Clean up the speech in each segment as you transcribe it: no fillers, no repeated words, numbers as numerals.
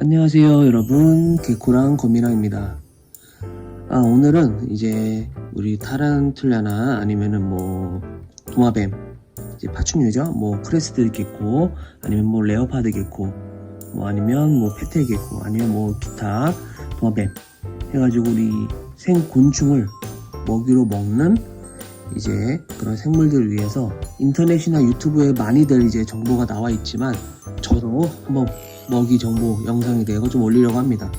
안녕하세요 여러분, 개코랑 거미랑입니다. 오늘은 이제 우리 타란툴라나 아니면은 뭐 도마뱀, 이제 파충류죠. 뭐 크레스트 개코, 아니면 뭐 레오파드 개코, 뭐 아니면 뭐 페테 개코, 아니면 뭐 기타 도마뱀 해가지고 우리 생곤충을 먹이로 먹는 이제 그런 생물들을 위해서 인터넷이나 유튜브에 많이들 이제 정보가 나와 있지만 저도 한번 먹이 정보 영상에 대해서 좀 올리려고 합니다.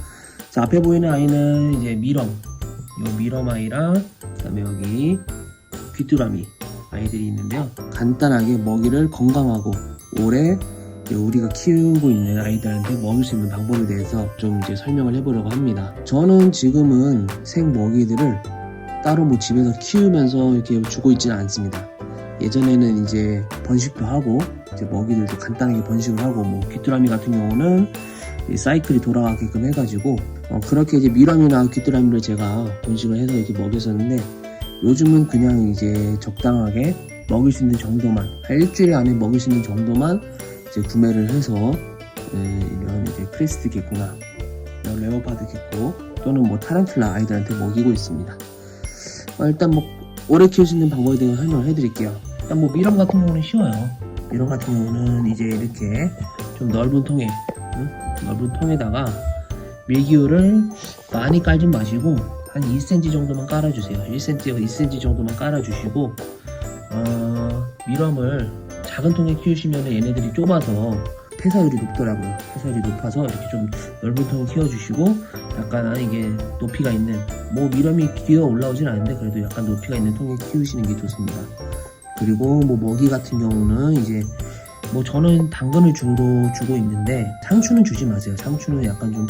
자, 앞에 보이는 아이는 이제 미럼, 요 미럼 아이랑 그다음에 여기 귀뚜라미 아이들이 있는데요. 간단하게 먹이를 건강하고 오래 우리가 키우고 있는 아이들한테 먹일 수 있는 방법에 대해서 좀 이제 설명을 해보려고 합니다. 저는 지금은 생 먹이들을 따로 뭐 집에서 키우면서 이렇게 주고 있지는 않습니다. 예전에는 이제 번식도 하고 이제 먹이들도 간단하게 번식을 하고 뭐 귀뚜라미 같은 경우는 이 사이클이 돌아가게끔 해가지고 그렇게 이제 미럼이나 귀뚜라미를 제가 번식을 해서 이렇게 먹였었는데 요즘은 그냥 이제 적당하게 먹일 수 있는 정도만 일주일 안에 먹일 수 있는 정도만 이제 구매를 해서 이런 이제 크레스트 개코나 레오파드 개코 또는 뭐 타란툴라 아이들한테 먹이고 있습니다. 일단 뭐 오래 키울 수 있는 방법에 대해서 설명을 해드릴게요. 일단 뭐 미럼 같은 경우는 쉬워요. 미럼 같은 경우는 이제 이렇게 좀 넓은 통에 넓은 통에다가 밀기울을 많이 깔지 마시고 한 2cm 정도만 깔아주세요. 1cm에서 2cm 정도만 깔아주시고 미럼을 작은 통에 키우시면 얘네들이 좁아서 폐사율이 높더라고요. 폐사율이 높아서 이렇게 좀 넓은 통을 키워주시고 약간 이게 높이가 있는 뭐 미럼이 기어 올라오진 않는데 그래도 약간 높이가 있는 통에 키우시는 게 좋습니다. 그리고 뭐 먹이 같은 경우는 이제 뭐 저는 당근을 주로 주고 있는데 상추는 주지 마세요. 상추는 약간 좀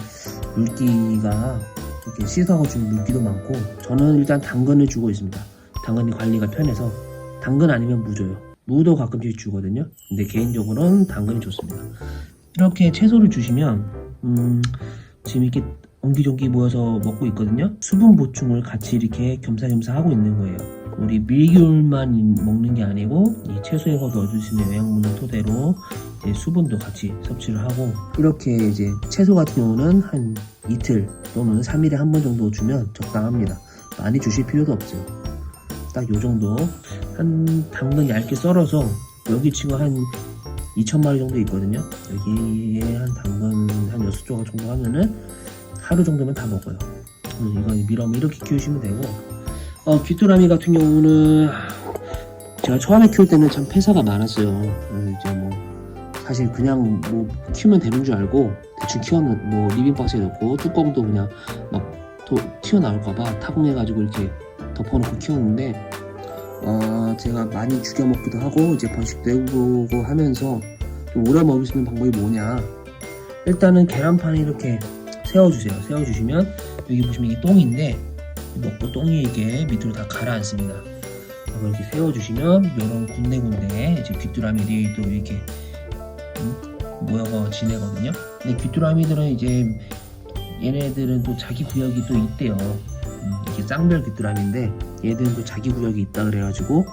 물기가 이렇게 씻어서 주는 물기도 많고 저는 일단 당근을 주고 있습니다. 당근이 관리가 편해서 당근 아니면 무 줘요. 무도 가끔씩 주거든요. 근데 개인적으로는 당근이 좋습니다. 이렇게 채소를 주시면 지금 이렇게 옹기종기 모여서 먹고 있거든요. 수분 보충을 같이 이렇게 겸사겸사 하고 있는 거예요. 우리 밀기울만 먹는 게 아니고 이 채소에서 넣어줄 수 있는 영양분을 토대로 이제 수분도 같이 섭취를 하고 이렇게 이제 채소 같은 경우는 한 이틀 또는 3일에 한 번 정도 주면 적당합니다. 많이 주실 필요도 없어요. 딱 요 정도 한 당근 얇게 썰어서 여기 지금 한 2,000마리 정도 있거든요. 여기에 한 당근 한 6조각 정도 하면은 하루 정도면 다 먹어요. 이건 미럼 이렇게 키우시면 되고 귀뚜라미 같은 경우는 제가 처음에 키울 때는 참 폐사가 많았어요. 이제 뭐 사실 그냥 뭐 키우면 되는 줄 알고 대충 키웠는 뭐 리빙박스에 넣고 뚜껑도 그냥 막 튀어나올까봐 타공해가지고 이렇게 덮어놓고 키웠는데 제가 많이 죽여 먹기도 하고 이제 번식도 해보고 하면서 좀 오래 먹일 수 있는 방법이 뭐냐, 일단은 계란판에 이렇게 세워주세요. 세워주시면 여기 보시면 이게 똥인데 먹고 똥이 이게 밑으로 다 가라앉습니다. 이렇게 세워주시면 이런 군데군데 이제 귀뚜라미들이 또 이렇게 모여서 지내거든요. 근데 귀뚜라미들은 이제 얘네들은 또 자기 구역이 또 있대요. 이게 쌍별 귀뚜라미인데 얘들은 또 자기 구역이 있다 그래가지고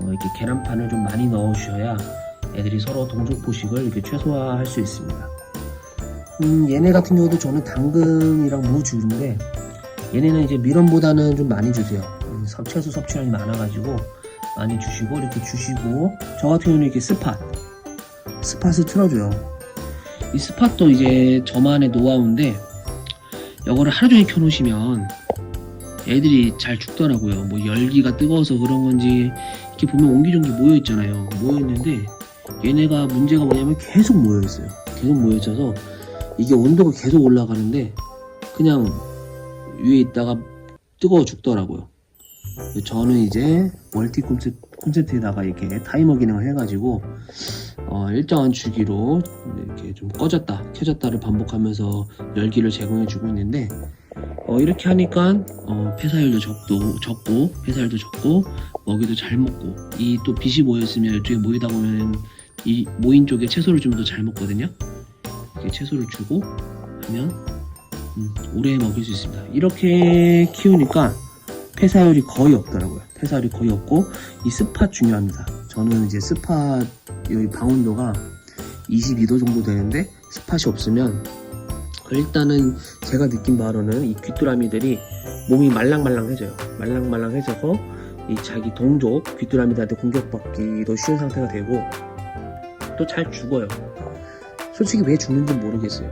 이렇게 계란판을 좀 많이 넣어주셔야 애들이 서로 동족 포식을 이렇게 최소화할 수 있습니다. 얘네 같은 경우도 저는 당근이랑 무 주는데 얘네는 이제 미럼보다는 좀 많이 주세요. 채소 섭취량이 많아가지고 많이 주시고 이렇게 주시고 저 같은 경우는 이렇게 스팟을 틀어줘요. 이 스팟도 이제 저만의 노하우인데 이거를 하루 종일 켜놓으시면 애들이 잘 죽더라고요. 뭐 열기가 뜨거워서 그런 건지 이렇게 보면 옹기종기 모여 있잖아요. 모여 있는데 얘네가 문제가 뭐냐면 계속 모여 있어요. 계속 모여 있어서 이게 온도가 계속 올라가는데 그냥 위에 있다가 뜨거워 죽더라고요. 저는 이제 멀티 콘센트에다가 이렇게 타이머 기능을 해가지고 일정한 주기로 이렇게 좀 꺼졌다 켜졌다를 반복하면서 열기를 제공해 주고 있는데 이렇게 하니까 폐사율도 적고 폐사율도 적고 먹이도 잘 먹고 이 또 빛이 모였으면 이쪽에 모이다 보면 이 모인 쪽에 채소를 좀 더 잘 먹거든요. 이렇게 채소를 주고 하면 오래 먹일 수 있습니다. 이렇게 키우니까 폐사율이 거의 없더라고요. 폐사율이 거의 없고 이 스팟 중요합니다. 저는 이제 스팟 여기 방온도가 22도 정도 되는데 스팟이 없으면 일단은 제가 느낀 바로는 이 귀뚜라미들이 몸이 말랑말랑해져요. 말랑말랑해져서 이 자기 동족 귀뚜라미들한테 공격받기도 쉬운 상태가 되고 또 잘 죽어요. 솔직히 왜 죽는지 모르겠어요.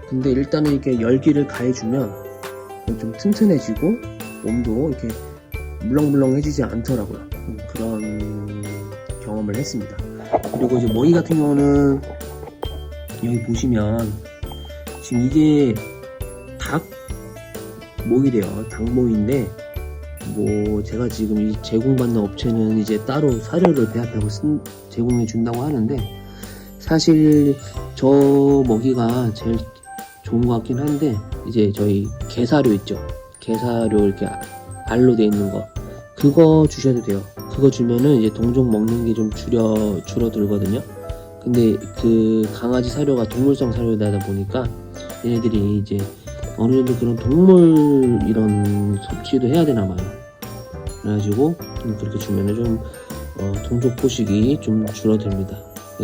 근데 일단은 이렇게 열기를 가해주면 좀 튼튼해지고 몸도 이렇게 물렁물렁해지지 않더라고요. 그런 경험을 했습니다. 그리고 이제 먹이 같은 경우는 여기 보시면 지금 이게 닭 모이래요. 닭 모이인데 뭐 제가 지금 이 제공받는 업체는 이제 따로 사료를 배합하고 제공해 준다고 하는데 사실 저 먹이가 제일 좋은 것 같긴 한데 이제 저희 게사료 있죠. 게사료 이렇게 알로 돼 있는 거 그거 주셔도 돼요. 그거 주면은 이제 동족 먹는 게 좀 줄어들거든요. 근데 그 강아지 사료가 동물성 사료다 보니까 얘네들이 이제 어느 정도 그런 동물 이런 섭취도 해야 되나 봐요. 그래가지고 그렇게 주면은 좀 동족 포식이 좀 줄어듭니다.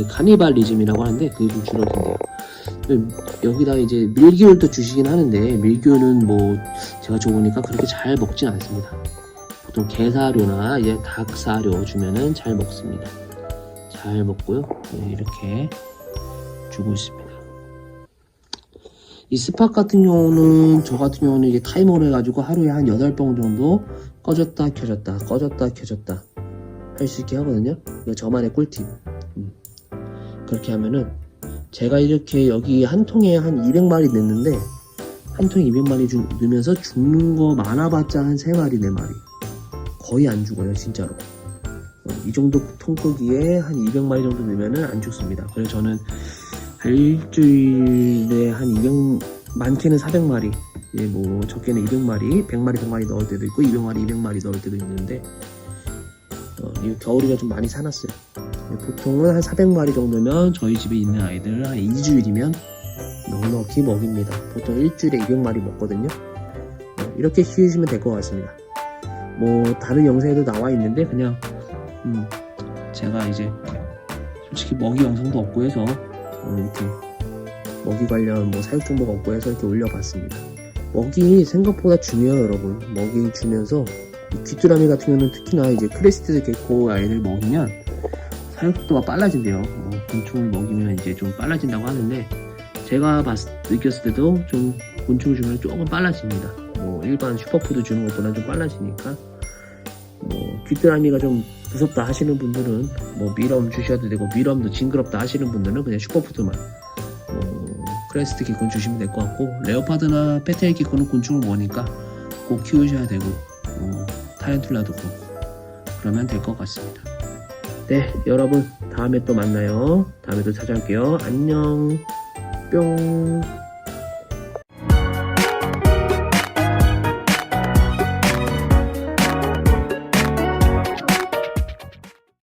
카니발리즘이라고 하는데 그게 좀 줄어든대요. 여기다 이제 밀기울도 주시긴 하는데 밀기울은 뭐 제가 줘보니까 그렇게 잘 먹진 않습니다. 보통 게사료나 이제 닭사료 주면은 잘 먹습니다. 잘 먹고요. 네, 이렇게 주고 있습니다. 이 스팟 같은 경우는 저 같은 경우는 이게 타이머로 해가지고 하루에 한 8번 정도 꺼졌다 켜졌다 꺼졌다 켜졌다 할 수 있게 하거든요. 이거 저만의 꿀팁. 그렇게 하면은 제가 이렇게 여기 한 통에 한 200마리 넣는데 한 통에 200마리 넣으면서 죽는 거 많아봤자 한 3마리 4마리 거의 안 죽어요 진짜로. 이 정도 통 크기에 한 200마리 정도 넣으면은 안 죽습니다. 그래서 저는 일주일에 한 200 많게는 400마리 예, 뭐 적게는 200마리 100마리 100마리 넣을 때도 있고 200마리 200마리 넣을 때도 있는데 이 겨울이라 좀 많이 사놨어요. 보통은 한 400마리 정도면 저희 집에 있는 아이들 한 2주일이면 넉넉히 먹입니다. 보통 일주일에 200마리 먹거든요. 이렇게 키우시면 될 것 같습니다. 뭐 다른 영상에도 나와 있는데 그냥 제가 이제 솔직히 먹이 영상도 없고 해서 이렇게 먹이 관련 뭐 사육 정보가 없고 해서 이렇게 올려봤습니다. 먹이 생각보다 중요해요 여러분. 먹이 주면서 귀뚜라미 같은 경우는 특히나 이제 크레스티드 게코 아이들 먹이면 사육속도가 빨라진대요. 곤충을 먹이면 이제 좀 빨라진다고 하는데 제가 느꼈을 때도 좀 곤충을 주면 조금 빨라집니다. 뭐 일반 슈퍼푸드 주는 것보다 좀 빨라지니까 뭐 귀뚜라미가 좀 무섭다 하시는 분들은 뭐 미럼 주셔도 되고 미럼도 징그럽다 하시는 분들은 그냥 슈퍼푸드만 크레스트 게콘 주시면 될 것 같고 레오파드나 페테일 게콘은 곤충을 먹으니까 꼭 키우셔야 되고 타렌툴라도 그렇고 그러면 될 것 같습니다. 네 여러분 다음에 또 만나요. 다음에 또 찾아올게요. 안녕 뿅.